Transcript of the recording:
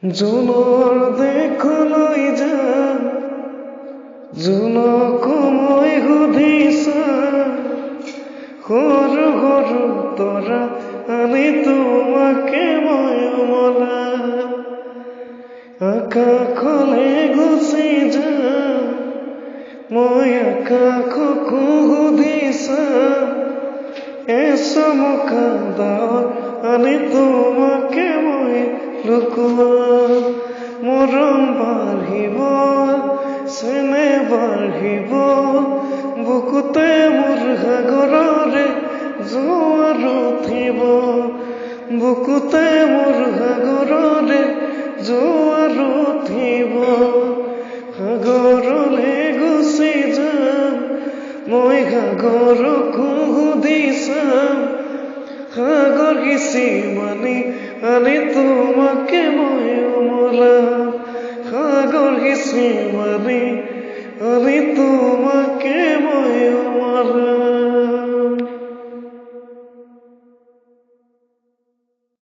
জোনৰ দেখলৈ যাম, জোনকো মই সুধিছা, সৰু সৰু তৰা আনি তোমাকে মই উমলা। আকাশলৈ গুচি যাম, মই আকাশকো সুধিছা, এচমকা ডাৱৰ আনি তোমাকে মই লুকুৱাম। মৰম বাঢ়িব, চেনেহ বাঢ়িব, বুকুতে মোৰ সাগৰৰে জোৱাৰ উঠিব, বুকুতে মোৰ সাগৰৰে জোৱাৰ উঠিব। সাগৰলৈ গুচি যাম, মই সাগৰকো সুধি চাম, সাগৰ সিঁচি মানি আনি তোমাকে মই উমলাম, সাগৰ সিঁচি মানি আনি তোমাকে